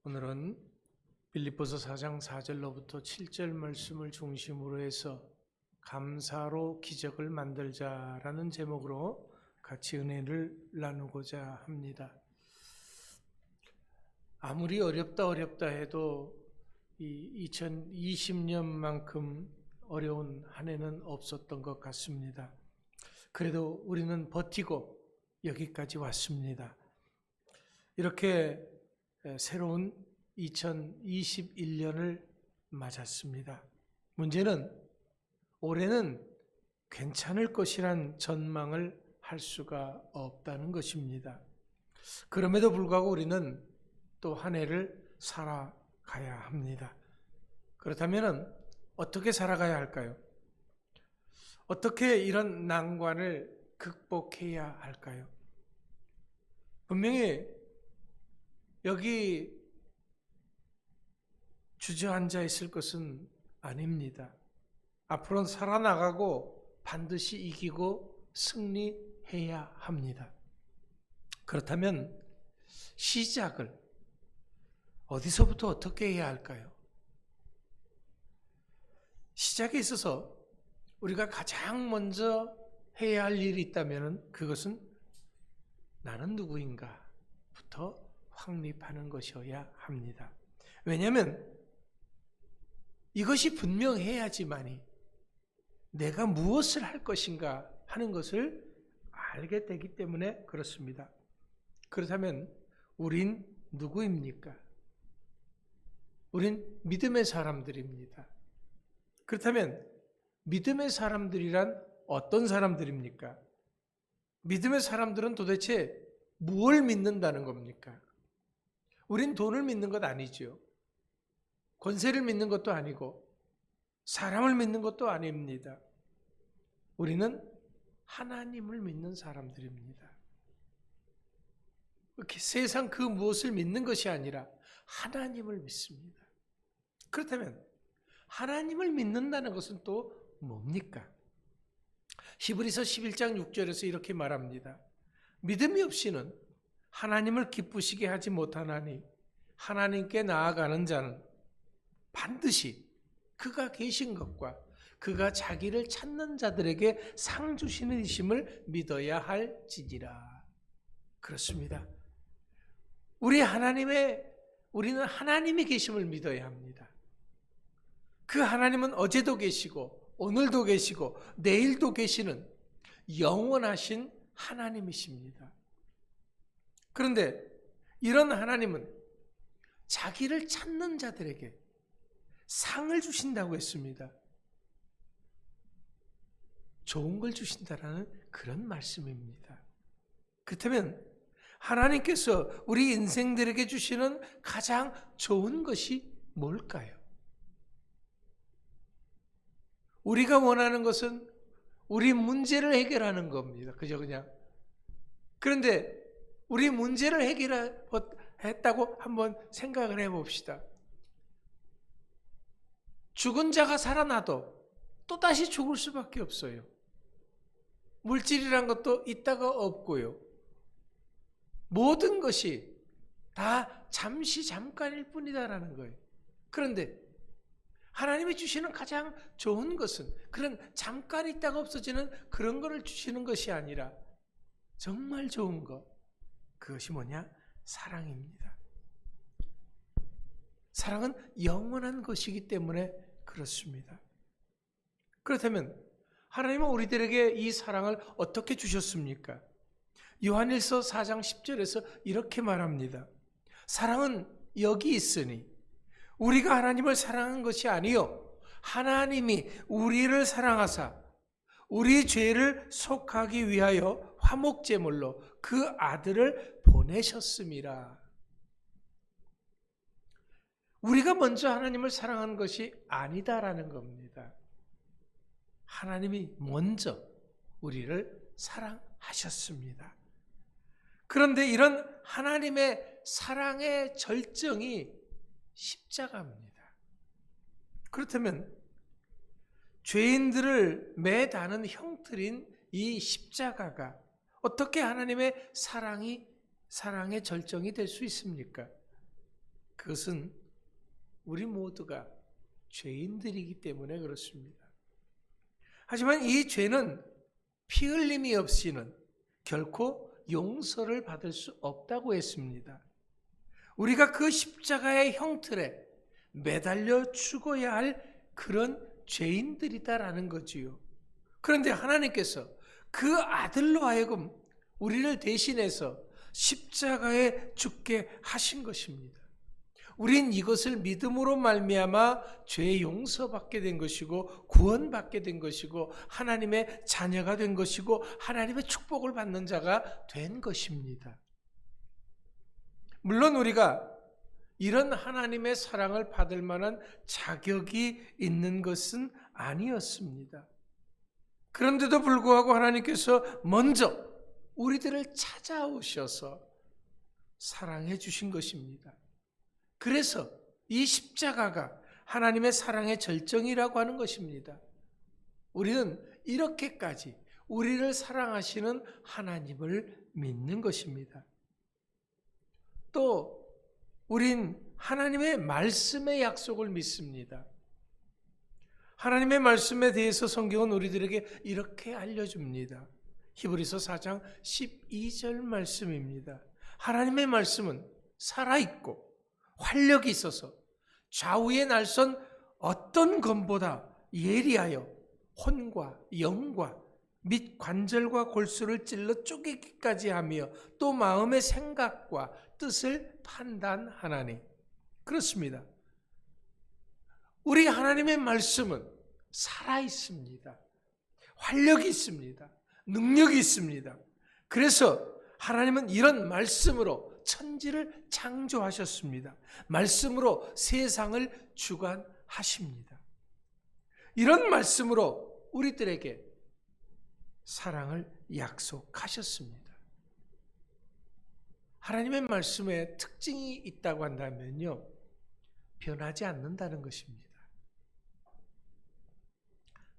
오늘은 빌립보서 4장 4절로부터 7절 말씀을 중심으로 해서 감사로 기적을 만들자라는 제목으로 같이 은혜를 나누고자 합니다. 아무리 어렵다 해도 이 2020년만큼 어려운 한 해는 없었던 것 같습니다. 그래도 우리는 버티고 여기까지 왔습니다. 이렇게 새로운 2021년을 맞았습니다. 문제는 올해는 괜찮을 것이란 전망을 할 수가 없다는 것입니다. 그럼에도 불구하고 우리는 또 한 해를 살아가야 합니다. 그렇다면 어떻게 살아가야 할까요? 어떻게 이런 난관을 극복해야 할까요? 분명히 여기 주저앉아 있을 것은 아닙니다. 앞으로는 살아나가고 반드시 이기고 승리해야 합니다. 그렇다면 시작을 어디서부터 어떻게 해야 할까요? 시작에 있어서 우리가 가장 먼저 해야 할 일이 있다면 그것은 나는 누구인가부터 확립하는 것이어야 합니다. 왜냐하면 이것이 분명해야지만이 내가 무엇을 할 것인가 하는 것을 알게 되기 때문에 그렇습니다. 그렇다면 우린 누구입니까? 우린 믿음의 사람들입니다. 그렇다면 믿음의 사람들이란 어떤 사람들입니까? 믿음의 사람들은 도대체 무엇을 믿는다는 겁니까? 우린 돈을 믿는 것 아니죠. 권세를 믿는 것도 아니고 사람을 믿는 것도 아닙니다. 우리는 하나님을 믿는 사람들입니다. 세상 그 무엇을 믿는 것이 아니라 하나님을 믿습니다. 그렇다면 하나님을 믿는다는 것은 또 뭡니까? 히브리서 11장 6절에서 이렇게 말합니다. 믿음이 없이는 하나님을 기쁘시게 하지 못하나니 하나님께 나아가는 자는 반드시 그가 계신 것과 그가 자기를 찾는 자들에게 상 주시는 이심을 믿어야 할지니라. 그렇습니다. 우리는 하나님이 계심을 믿어야 합니다. 그 하나님은 어제도 계시고 오늘도 계시고 내일도 계시는 영원하신 하나님이십니다. 그런데 이런 하나님은 자기를 찾는 자들에게 상을 주신다고 했습니다. 좋은 걸 주신다라는 그런 말씀입니다. 그렇다면 하나님께서 우리 인생들에게 주시는 가장 좋은 것이 뭘까요? 우리가 원하는 것은 우리 문제를 해결하는 겁니다. 그죠? 그냥. 그런데 우리 문제를 해결했다고 한번 생각을 해봅시다. 죽은 자가 살아나도 또다시 죽을 수밖에 없어요. 물질이란 것도 있다가 없고요. 모든 것이 다 잠시 잠깐일 뿐이다라는 거예요. 그런데 하나님이 주시는 가장 좋은 것은 그런 잠깐 있다가 없어지는 그런 거를 주시는 것이 아니라 정말 좋은 것, 그것이 뭐냐? 사랑입니다. 사랑은 영원한 것이기 때문에 그렇습니다. 그렇다면 하나님은 우리들에게 이 사랑을 어떻게 주셨습니까? 요한일서 4장 10절에서 이렇게 말합니다. 사랑은 여기 있으니 우리가 하나님을 사랑한 것이 아니요 하나님이 우리를 사랑하사 우리 죄를 속하기 위하여 화목제물로 그 아들을 보내셨음이라. 우리가 먼저 하나님을 사랑하는 것이 아니다라는 겁니다. 하나님이 먼저 우리를 사랑하셨습니다. 그런데 이런 하나님의 사랑의 절정이 십자가입니다. 그렇다면 죄인들을 매다는 형틀인 이 십자가가 어떻게 하나님의 사랑의 절정이 될 수 있습니까? 그것은 우리 모두가 죄인들이기 때문에 그렇습니다. 하지만 이 죄는 피 흘림이 없이는 결코 용서를 받을 수 없다고 했습니다. 우리가 그 십자가의 형틀에 매달려 죽어야 할 그런 죄인들이다라는 거지요. 그런데 하나님께서 그 아들로 하여금 우리를 대신해서 십자가에 죽게 하신 것입니다. 우린 이것을 믿음으로 말미암아 죄 용서받게 된 것이고 구원받게 된 것이고 하나님의 자녀가 된 것이고 하나님의 축복을 받는 자가 된 것입니다. 물론 우리가 이런 하나님의 사랑을 받을 만한 자격이 있는 것은 아니었습니다. 그런데도 불구하고 하나님께서 먼저 우리들을 찾아오셔서 사랑해 주신 것입니다. 그래서 이 십자가가 하나님의 사랑의 절정이라고 하는 것입니다. 우리는 이렇게까지 우리를 사랑하시는 하나님을 믿는 것입니다. 또 우린 하나님의 말씀의 약속을 믿습니다. 하나님의 말씀에 대해서 성경은 우리들에게 이렇게 알려줍니다. 히브리서 4장 12절 말씀입니다. 하나님의 말씀은 살아있고 활력이 있어서 좌우의 날선 어떤 검보다 예리하여 혼과 영과 및 관절과 골수를 찔러 쪼개기까지 하며 또 마음의 생각과 뜻을 판단하나니. 그렇습니다. 우리 하나님의 말씀은 살아있습니다. 활력이 있습니다. 능력이 있습니다. 그래서 하나님은 이런 말씀으로 천지를 창조하셨습니다. 말씀으로 세상을 주관하십니다. 이런 말씀으로 우리들에게 사랑을 약속하셨습니다. 하나님의 말씀에 특징이 있다고 한다면요, 변하지 않는다는 것입니다.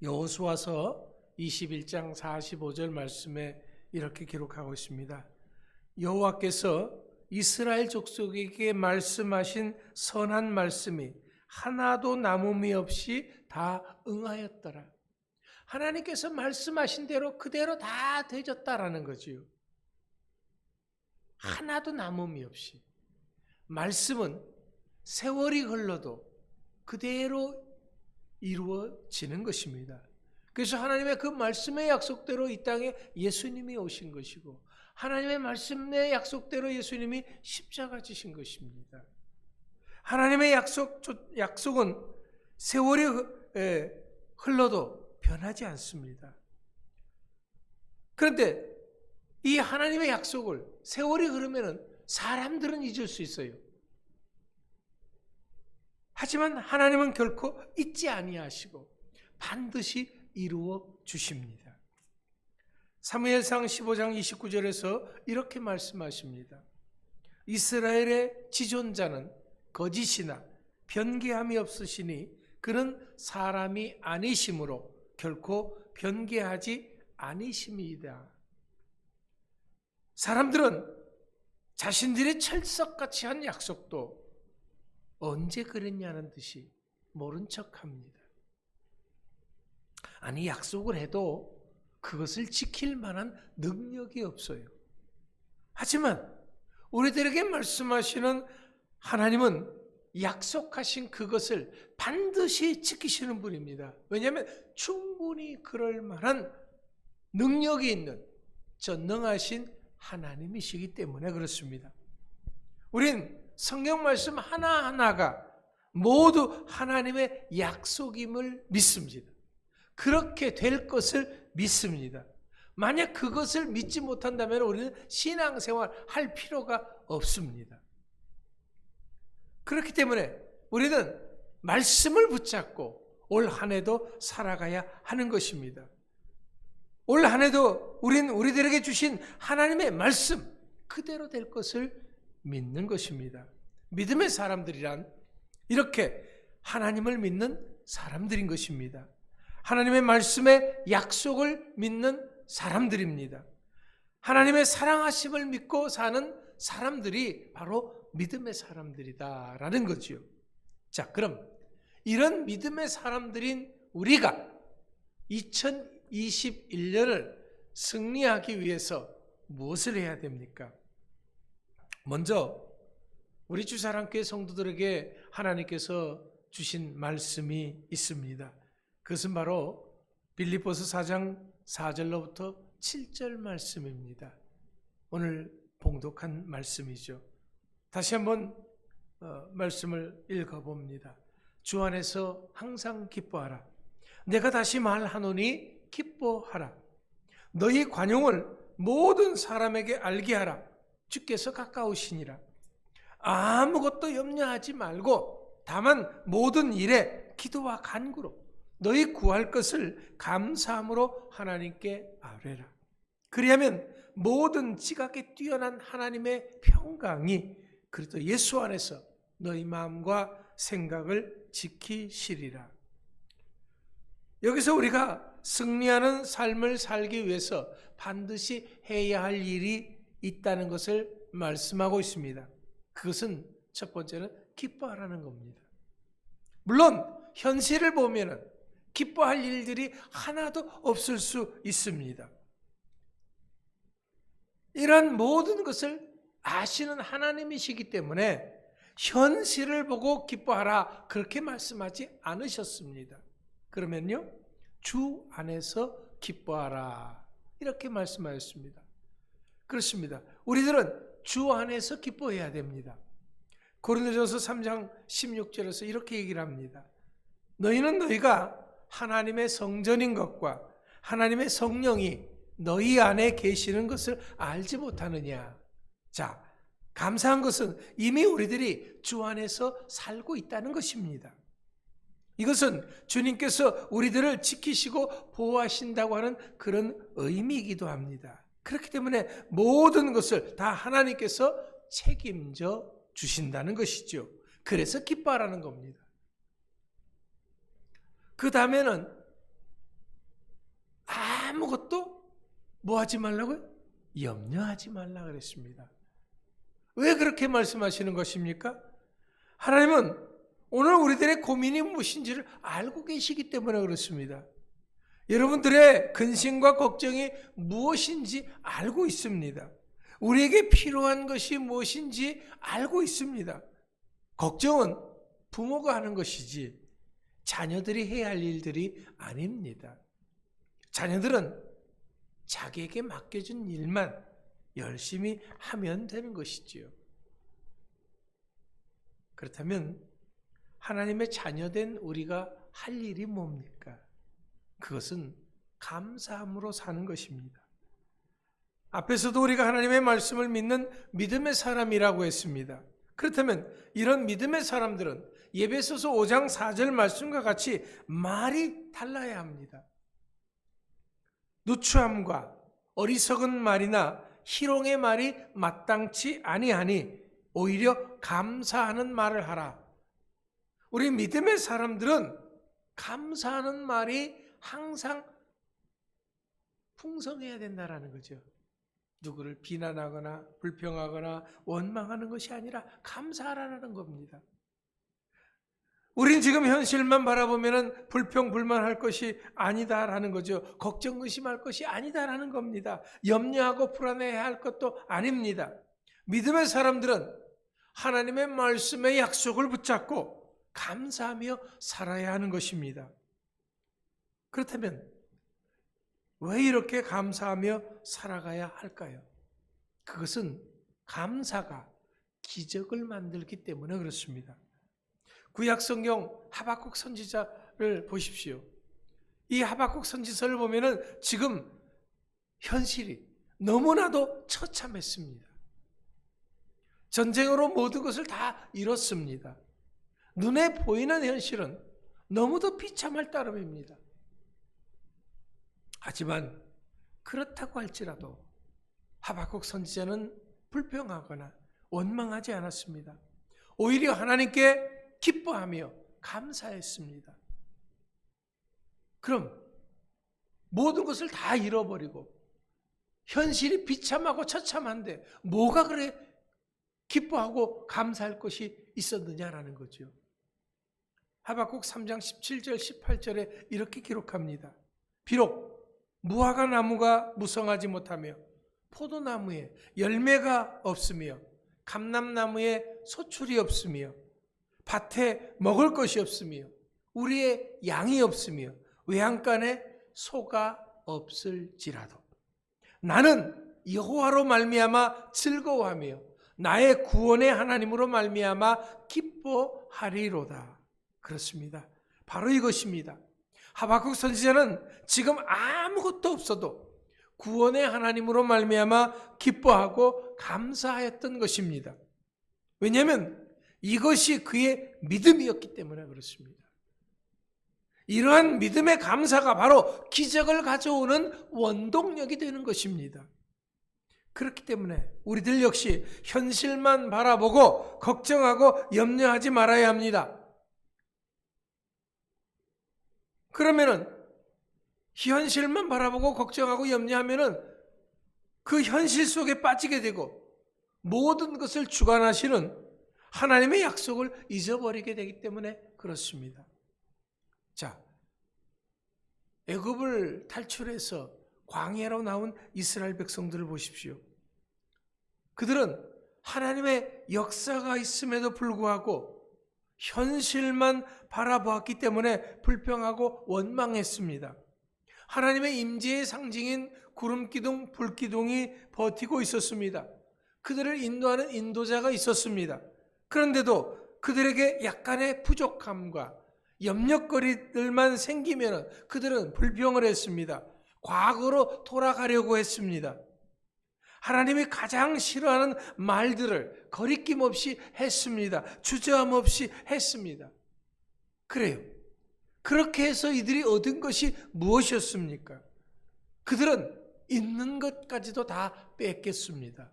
여호수아서 21장 45절 말씀에 이렇게 기록하고 있습니다. 여호와께서 이스라엘 족속에게 말씀하신 선한 말씀이 하나도 남음이 없이 다 응하였더라. 하나님께서 말씀하신 대로 그대로 다 되졌다라는 거지요. 하나도 남음이 없이. 말씀은 세월이 흘러도 그대로 이루어지는 것입니다. 그래서 하나님의 그 말씀의 약속대로 이 땅에 예수님이 오신 것이고 하나님의 말씀의 약속대로 예수님이 십자가 지신 것입니다. 하나님의 약속은 세월이 흘러도 변하지 않습니다. 그런데 이 하나님의 약속을 세월이 흐르면 사람들은 잊을 수 있어요. 하지만 하나님은 결코 잊지 아니하시고 반드시 이루어 주십니다. 사무엘상 15장 29절에서 이렇게 말씀하십니다. 이스라엘의 지존자는 거짓이나 변개함이 없으시니 그는 사람이 아니심으로 결코 변개하지 아니심이다. 사람들은 자신들이 철석같이 한 약속도 언제 그랬냐는 듯이 모른 척합니다. 아니, 약속을 해도 그것을 지킬 만한 능력이 없어요. 하지만 우리들에게 말씀하시는 하나님은 약속하신 그것을 반드시 지키시는 분입니다. 왜냐하면 충분히 그럴 만한 능력이 있는 전능하신 하나님이시기 때문에 그렇습니다. 우린 성경 말씀 하나하나가 모두 하나님의 약속임을 믿습니다. 그렇게 될 것을 믿습니다. 만약 그것을 믿지 못한다면 우리는 신앙생활 할 필요가 없습니다. 그렇기 때문에 우리는 말씀을 붙잡고 올 한 해도 살아가야 하는 것입니다. 올 한 해도 우리들에게 주신 하나님의 말씀 그대로 될 것을 믿는 것입니다. 믿음의 사람들이란 이렇게 하나님을 믿는 사람들인 것입니다. 하나님의 말씀의 약속을 믿는 사람들입니다. 하나님의 사랑하심을 믿고 사는 사람들이 바로 믿음의 사람들이다라는 거지요. 자, 그럼 이런 믿음의 사람들인 우리가 2021년을 승리하기 위해서 무엇을 해야 됩니까? 먼저 우리 주사랑교회 성도들에게 하나님께서 주신 말씀이 있습니다. 그것은 바로 빌립보서 4장 4절로부터 7절 말씀입니다. 오늘 봉독한 말씀이죠. 다시 한번 말씀을 읽어봅니다. 주 안에서 항상 기뻐하라. 내가 다시 말하노니 기뻐하라. 너희 관용을 모든 사람에게 알게 하라. 주께서 가까우시니라. 아무것도 염려하지 말고 다만 모든 일에 기도와 간구로 너희 구할 것을 감사함으로 하나님께 아뢰라. 그리하면 모든 지각에 뛰어난 하나님의 평강이 그리스도 예수 안에서 너희 마음과 생각을 지키시리라. 여기서 우리가 승리하는 삶을 살기 위해서 반드시 해야 할 일이 있다는 것을 말씀하고 있습니다. 그것은 첫 번째는 기뻐하라는 겁니다. 물론 현실을 보면은 기뻐할 일들이 하나도 없을 수 있습니다. 이런 모든 것을 아시는 하나님이시기 때문에 현실을 보고 기뻐하라 그렇게 말씀하지 않으셨습니다. 그러면요, 주 안에서 기뻐하라 이렇게 말씀하셨습니다. 그렇습니다. 우리들은 주 안에서 기뻐해야 됩니다. 고린도전서 3장 16절에서 이렇게 얘기를 합니다. 너희는 너희가 하나님의 성전인 것과 하나님의 성령이 너희 안에 계시는 것을 알지 못하느냐. 자, 감사한 것은 이미 우리들이 주 안에서 살고 있다는 것입니다. 이것은 주님께서 우리들을 지키시고 보호하신다고 하는 그런 의미이기도 합니다. 그렇기 때문에 모든 것을 다 하나님께서 책임져 주신다는 것이죠. 그래서 기뻐하라는 겁니다. 그 다음에는 아무것도 뭐 하지 말라고요? 염려하지 말라 그랬습니다. 왜 그렇게 말씀하시는 것입니까? 하나님은 오늘 우리들의 고민이 무엇인지를 알고 계시기 때문에 그렇습니다. 여러분들의 근심과 걱정이 무엇인지 알고 있습니다. 우리에게 필요한 것이 무엇인지 알고 있습니다. 걱정은 부모가 하는 것이지 자녀들이 해야 할 일들이 아닙니다. 자녀들은 자기에게 맡겨준 일만 열심히 하면 되는 것이지요. 그렇다면 하나님의 자녀된 우리가 할 일이 뭡니까? 그것은 감사함으로 사는 것입니다. 앞에서도 우리가 하나님의 말씀을 믿는 믿음의 사람이라고 했습니다. 그렇다면 이런 믿음의 사람들은 에베소서 5장 4절 말씀과 같이 말이 달라야 합니다. 누추함과 어리석은 말이나 희롱의 말이 마땅치 아니하니 오히려 감사하는 말을 하라. 우리 믿음의 사람들은 감사하는 말이 항상 풍성해야 된다는 거죠. 누구를 비난하거나 불평하거나 원망하는 것이 아니라 감사하라는 겁니다. 우린 지금 현실만 바라보면 불평, 불만할 것이 아니다라는 거죠. 걱정, 의심할 것이 아니다라는 겁니다. 염려하고 불안해야 할 것도 아닙니다. 믿음의 사람들은 하나님의 말씀의 약속을 붙잡고 감사하며 살아야 하는 것입니다. 그렇다면 왜 이렇게 감사하며 살아가야 할까요? 그것은 감사가 기적을 만들기 때문에 그렇습니다. 구약 성경 하박국 선지자를 보십시오. 이 하박국 선지서를 보면은 지금 현실이 너무나도 처참했습니다. 전쟁으로 모든 것을 다 잃었습니다. 눈에 보이는 현실은 너무도 비참할 따름입니다. 하지만 그렇다고 할지라도 하박국 선지자는 불평하거나 원망하지 않았습니다. 오히려 하나님께 기뻐하며 감사했습니다. 그럼 모든 것을 다 잃어버리고 현실이 비참하고 처참한데 뭐가 그래 기뻐하고 감사할 것이 있었느냐라는 거죠. 하박국 3장 17절 18절에 이렇게 기록합니다. 비록 무화과 나무가 무성하지 못하며 포도나무에 열매가 없으며 감람나무에 소출이 없으며 밭에 먹을 것이 없으며 우리의 양이 없으며 외양간에 소가 없을지라도 나는 여호와로 말미암아 즐거워하며 나의 구원의 하나님으로 말미암아 기뻐하리로다. 그렇습니다. 바로 이것입니다. 하박국 선지자는 지금 아무것도 없어도 구원의 하나님으로 말미암아 기뻐하고 감사했던 것입니다. 왜냐하면 이것이 그의 믿음이었기 때문에 그렇습니다. 이러한 믿음의 감사가 바로 기적을 가져오는 원동력이 되는 것입니다. 그렇기 때문에 우리들 역시 현실만 바라보고 걱정하고 염려하지 말아야 합니다. 그러면은 현실만 바라보고 걱정하고 염려하면은 그 현실 속에 빠지게 되고 모든 것을 주관하시는 하나님의 약속을 잊어버리게 되기 때문에 그렇습니다. 자, 애굽을 탈출해서 광야로 나온 이스라엘 백성들을 보십시오. 그들은 하나님의 역사가 있음에도 불구하고 현실만 바라보았기 때문에 불평하고 원망했습니다. 하나님의 임재의 상징인 구름기둥, 불기둥이 버티고 있었습니다. 그들을 인도하는 인도자가 있었습니다. 그런데도 그들에게 약간의 부족함과 염려거리들만 생기면 그들은 불평을 했습니다. 과거로 돌아가려고 했습니다. 하나님이 가장 싫어하는 말들을 거리낌 없이 했습니다. 주저함 없이 했습니다. 그래요. 그렇게 해서 이들이 얻은 것이 무엇이었습니까? 그들은 있는 것까지도 다 뺏겼습니다.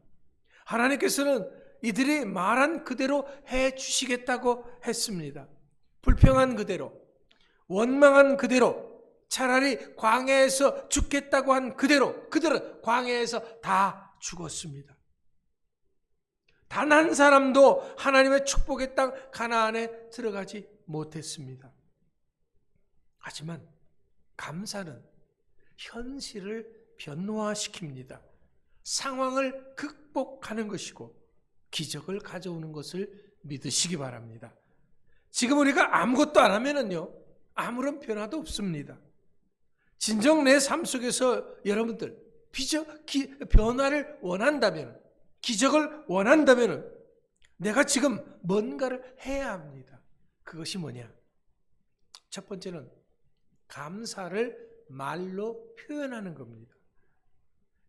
하나님께서는 이들이 말한 그대로 해 주시겠다고 했습니다. 불평한 그대로, 원망한 그대로, 차라리 광야에서 죽겠다고 한 그대로 그들은 광야에서 다 죽었습니다. 단 한 사람도 하나님의 축복의 땅 가나안에 들어가지 못했습니다. 하지만 감사는 현실을 변화시킵니다. 상황을 극복하는 것이고 기적을 가져오는 것을 믿으시기 바랍니다. 지금 우리가 아무것도 안 하면은요, 아무런 변화도 없습니다. 진정 내 삶 속에서 여러분들 변화를 원한다면, 기적을 원한다면 내가 지금 뭔가를 해야 합니다. 그것이 뭐냐? 첫 번째는 감사를 말로 표현하는 겁니다.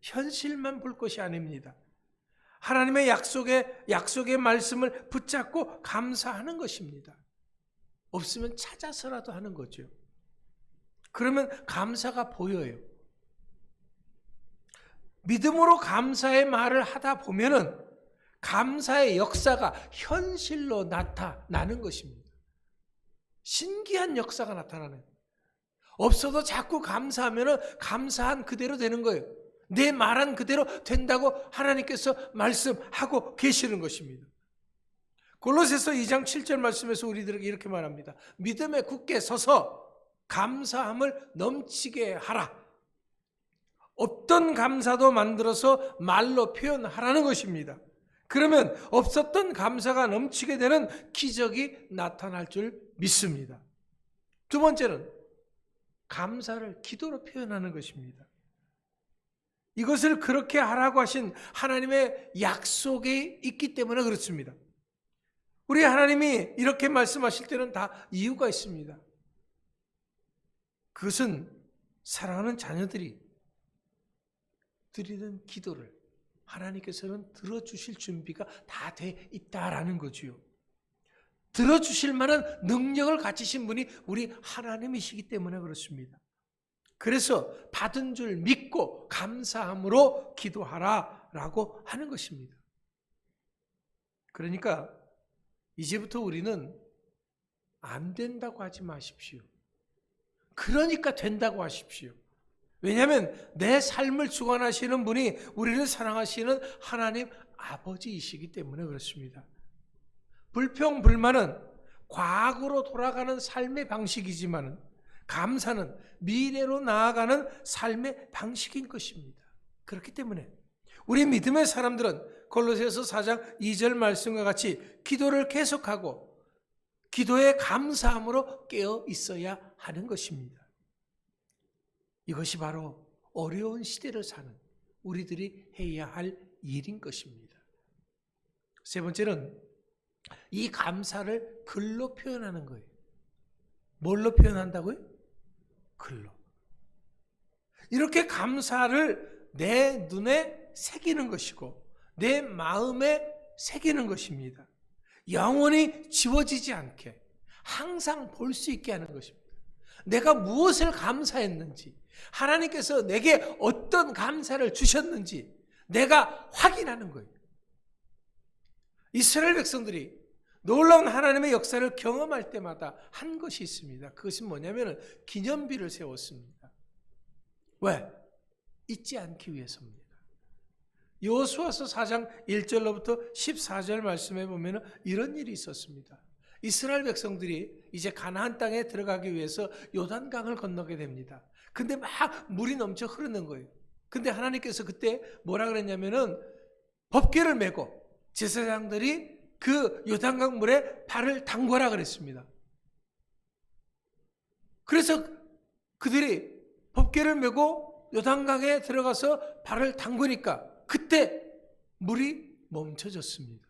현실만 볼 것이 아닙니다. 하나님의 약속의 말씀을 붙잡고 감사하는 것입니다. 없으면 찾아서라도 하는 거죠. 그러면 감사가 보여요. 믿음으로 감사의 말을 하다 보면은 감사의 역사가 현실로 나타나는 것입니다. 신기한 역사가 나타나는. 없어도 자꾸 감사하면은 감사한 그대로 되는 거예요. 내 말한 그대로 된다고 하나님께서 말씀하고 계시는 것입니다. 골로새서 2장 7절 말씀에서 우리들에게 이렇게 말합니다. 믿음에 굳게 서서 감사함을 넘치게 하라. 없던 감사도 만들어서 말로 표현하라는 것입니다. 그러면 없었던 감사가 넘치게 되는 기적이 나타날 줄 믿습니다. 두 번째는 감사를 기도로 표현하는 것입니다. 이것을 그렇게 하라고 하신 하나님의 약속이 있기 때문에 그렇습니다. 우리 하나님이 이렇게 말씀하실 때는 다 이유가 있습니다. 그것은 사랑하는 자녀들이 드리는 기도를 하나님께서는 들어주실 준비가 다 돼 있다라는 거지요. 들어주실 만한 능력을 가지신 분이 우리 하나님이시기 때문에 그렇습니다. 그래서 받은 줄 믿고 감사함으로 기도하라라고 하는 것입니다. 그러니까 이제부터 우리는 안 된다고 하지 마십시오. 그러니까 된다고 하십시오. 왜냐하면 내 삶을 주관하시는 분이 우리를 사랑하시는 하나님 아버지이시기 때문에 그렇습니다. 불평, 불만은 과거로 돌아가는 삶의 방식이지만 감사는 미래로 나아가는 삶의 방식인 것입니다. 그렇기 때문에 우리 믿음의 사람들은 골로새서 4장 2절 말씀과 같이 기도를 계속하고 기도의 감사함으로 깨어 있어야 하는 것입니다. 이것이 바로 어려운 시대를 사는 우리들이 해야 할 일인 것입니다. 세 번째는 이 감사를 글로 표현하는 거예요. 뭘로 표현한다고요? 글로. 이렇게 감사를 내 눈에 새기는 것이고 내 마음에 새기는 것입니다. 영원히 지워지지 않게 항상 볼 수 있게 하는 것입니다. 내가 무엇을 감사했는지, 하나님께서 내게 어떤 감사를 주셨는지 내가 확인하는 거예요. 이스라엘 백성들이 놀라운 하나님의 역사를 경험할 때마다 한 것이 있습니다. 그것이 뭐냐면 기념비를 세웠습니다. 왜? 잊지 않기 위해서입니다. 여호수아서 4장 1절로부터 14절 말씀에 보면 이런 일이 있었습니다. 이스라엘 백성들이 이제 가나안 땅에 들어가기 위해서 요단강을 건너게 됩니다. 근데 막 물이 넘쳐 흐르는 거예요. 근데 하나님께서 그때 뭐라 그랬냐면은 법궤를 메고 제사장들이 그 요단강 물에 발을 담궈라 그랬습니다. 그래서 그들이 법궤를 메고 요단강에 들어가서 발을 담그니까 그때 물이 멈춰졌습니다.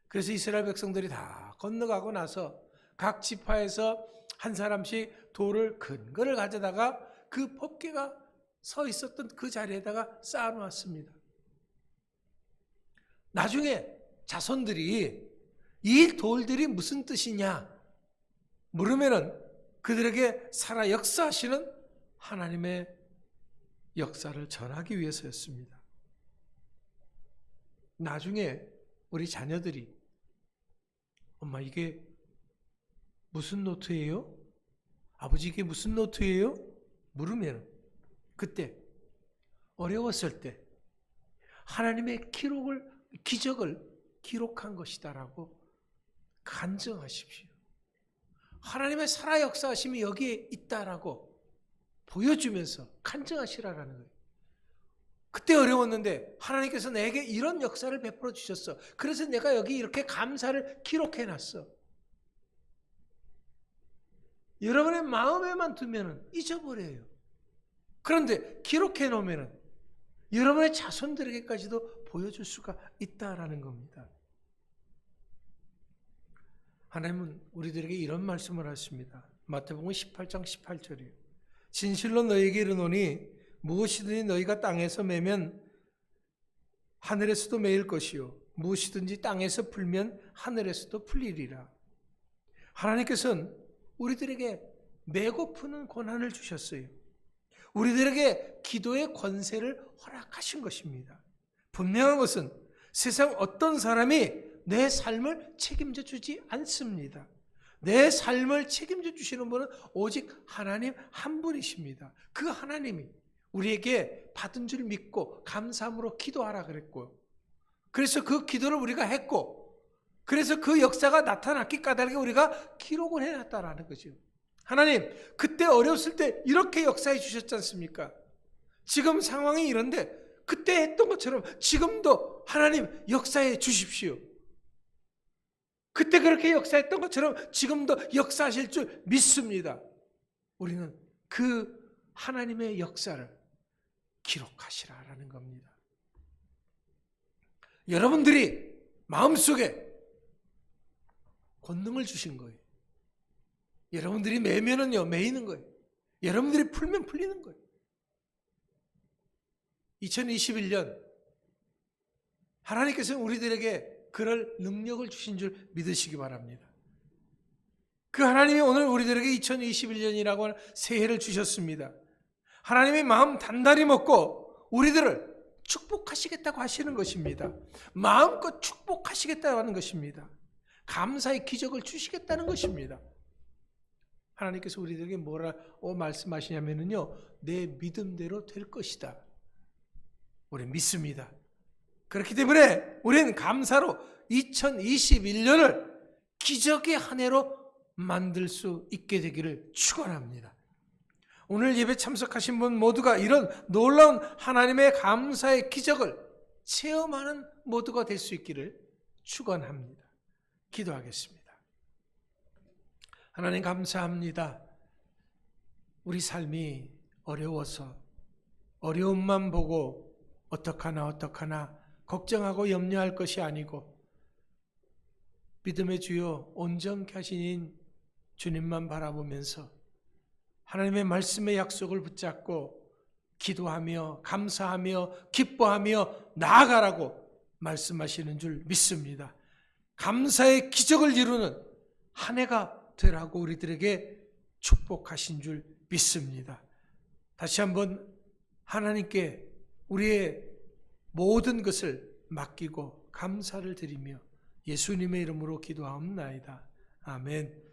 그래서 이스라엘 백성들이 다 건너가고 나서 각 지파에서 한 사람씩 돌을 근거를 가져다가 그 법궤가 서 있었던 그 자리에다가 쌓아놓았습니다. 나중에 자손들이 이 돌들이 무슨 뜻이냐 물으면은 그들에게 살아 역사하시는 하나님의 역사를 전하기 위해서였습니다. 나중에 우리 자녀들이 엄마 이게 무슨 노트예요? 아버지 이게 무슨 노트예요? 물으면 그때 어려웠을 때 하나님의 기적을 기록한 것이다라고 간증하십시오. 하나님의 살아 역사하심이 여기에 있다라고 보여주면서 간증하시라라는 거예요. 그때 어려웠는데 하나님께서 내게 이런 역사를 베풀어 주셨어. 그래서 내가 여기 이렇게 감사를 기록해 놨어. 여러분의 마음에만 두면 잊어버려요. 그런데 기록해 놓으면 여러분의 자손들에게까지도 보여줄 수가 있다라는 겁니다. 하나님은 우리들에게 이런 말씀을 하십니다. 마태복음 18장 18절이에요. 진실로 너희에게 이르노니 무엇이든지 너희가 땅에서 매면 하늘에서도 매일 것이요 무엇이든지 땅에서 풀면 하늘에서도 풀리리라. 하나님께서는 우리들에게 매고 푸는 권한을 주셨어요. 우리들에게 기도의 권세를 허락하신 것입니다. 분명한 것은 세상 어떤 사람이 내 삶을 책임져 주지 않습니다. 내 삶을 책임져 주시는 분은 오직 하나님 한 분이십니다. 그 하나님이 우리에게 받은 줄 믿고 감사함으로 기도하라 그랬고요. 그래서 그 기도를 우리가 했고 그래서 그 역사가 나타났기 까닭에 우리가 기록을 해놨다라는 거죠. 하나님 그때 어려웠을 때 이렇게 역사해 주셨지 않습니까? 지금 상황이 이런데 그때 했던 것처럼 지금도 하나님 역사해 주십시오. 그때 그렇게 역사했던 것처럼 지금도 역사하실 줄 믿습니다. 우리는 그 하나님의 역사를 기록하시라라는 겁니다. 여러분들이 마음속에 권능을 주신 거예요. 여러분들이 매면은요 매이는 거예요. 여러분들이 풀면 풀리는 거예요. 2021년 하나님께서는 우리들에게 그럴 능력을 주신 줄 믿으시기 바랍니다. 그 하나님이 오늘 우리들에게 2021년이라고 하는 새해를 주셨습니다. 하나님의 마음 단단히 먹고 우리들을 축복하시겠다고 하시는 것입니다. 마음껏 축복하시겠다고 하는 것입니다. 감사의 기적을 주시겠다는 것입니다. 하나님께서 우리들에게 뭐라고 말씀하시냐면요, 내 믿음대로 될 것이다. 우리 믿습니다. 그렇기 때문에 우리는 감사로 2021년을 기적의 한 해로 만들 수 있게 되기를 축원합니다. 오늘 예배 참석하신 분 모두가 이런 놀라운 하나님의 감사의 기적을 체험하는 모두가 될 수 있기를 축원합니다. 기도하겠습니다. 하나님 감사합니다. 우리 삶이 어려워서 어려움만 보고 어떡하나 걱정하고 염려할 것이 아니고 믿음의 주여 온전케 하신 주님만 바라보면서 하나님의 말씀의 약속을 붙잡고 기도하며 감사하며 기뻐하며 나아가라고 말씀하시는 줄 믿습니다. 감사의 기적을 이루는 한 해가 되라고 우리들에게 축복하신 줄 믿습니다. 다시 한번 하나님께 우리의 모든 것을 맡기고 감사를 드리며 예수님의 이름으로 기도하옵나이다. 아멘.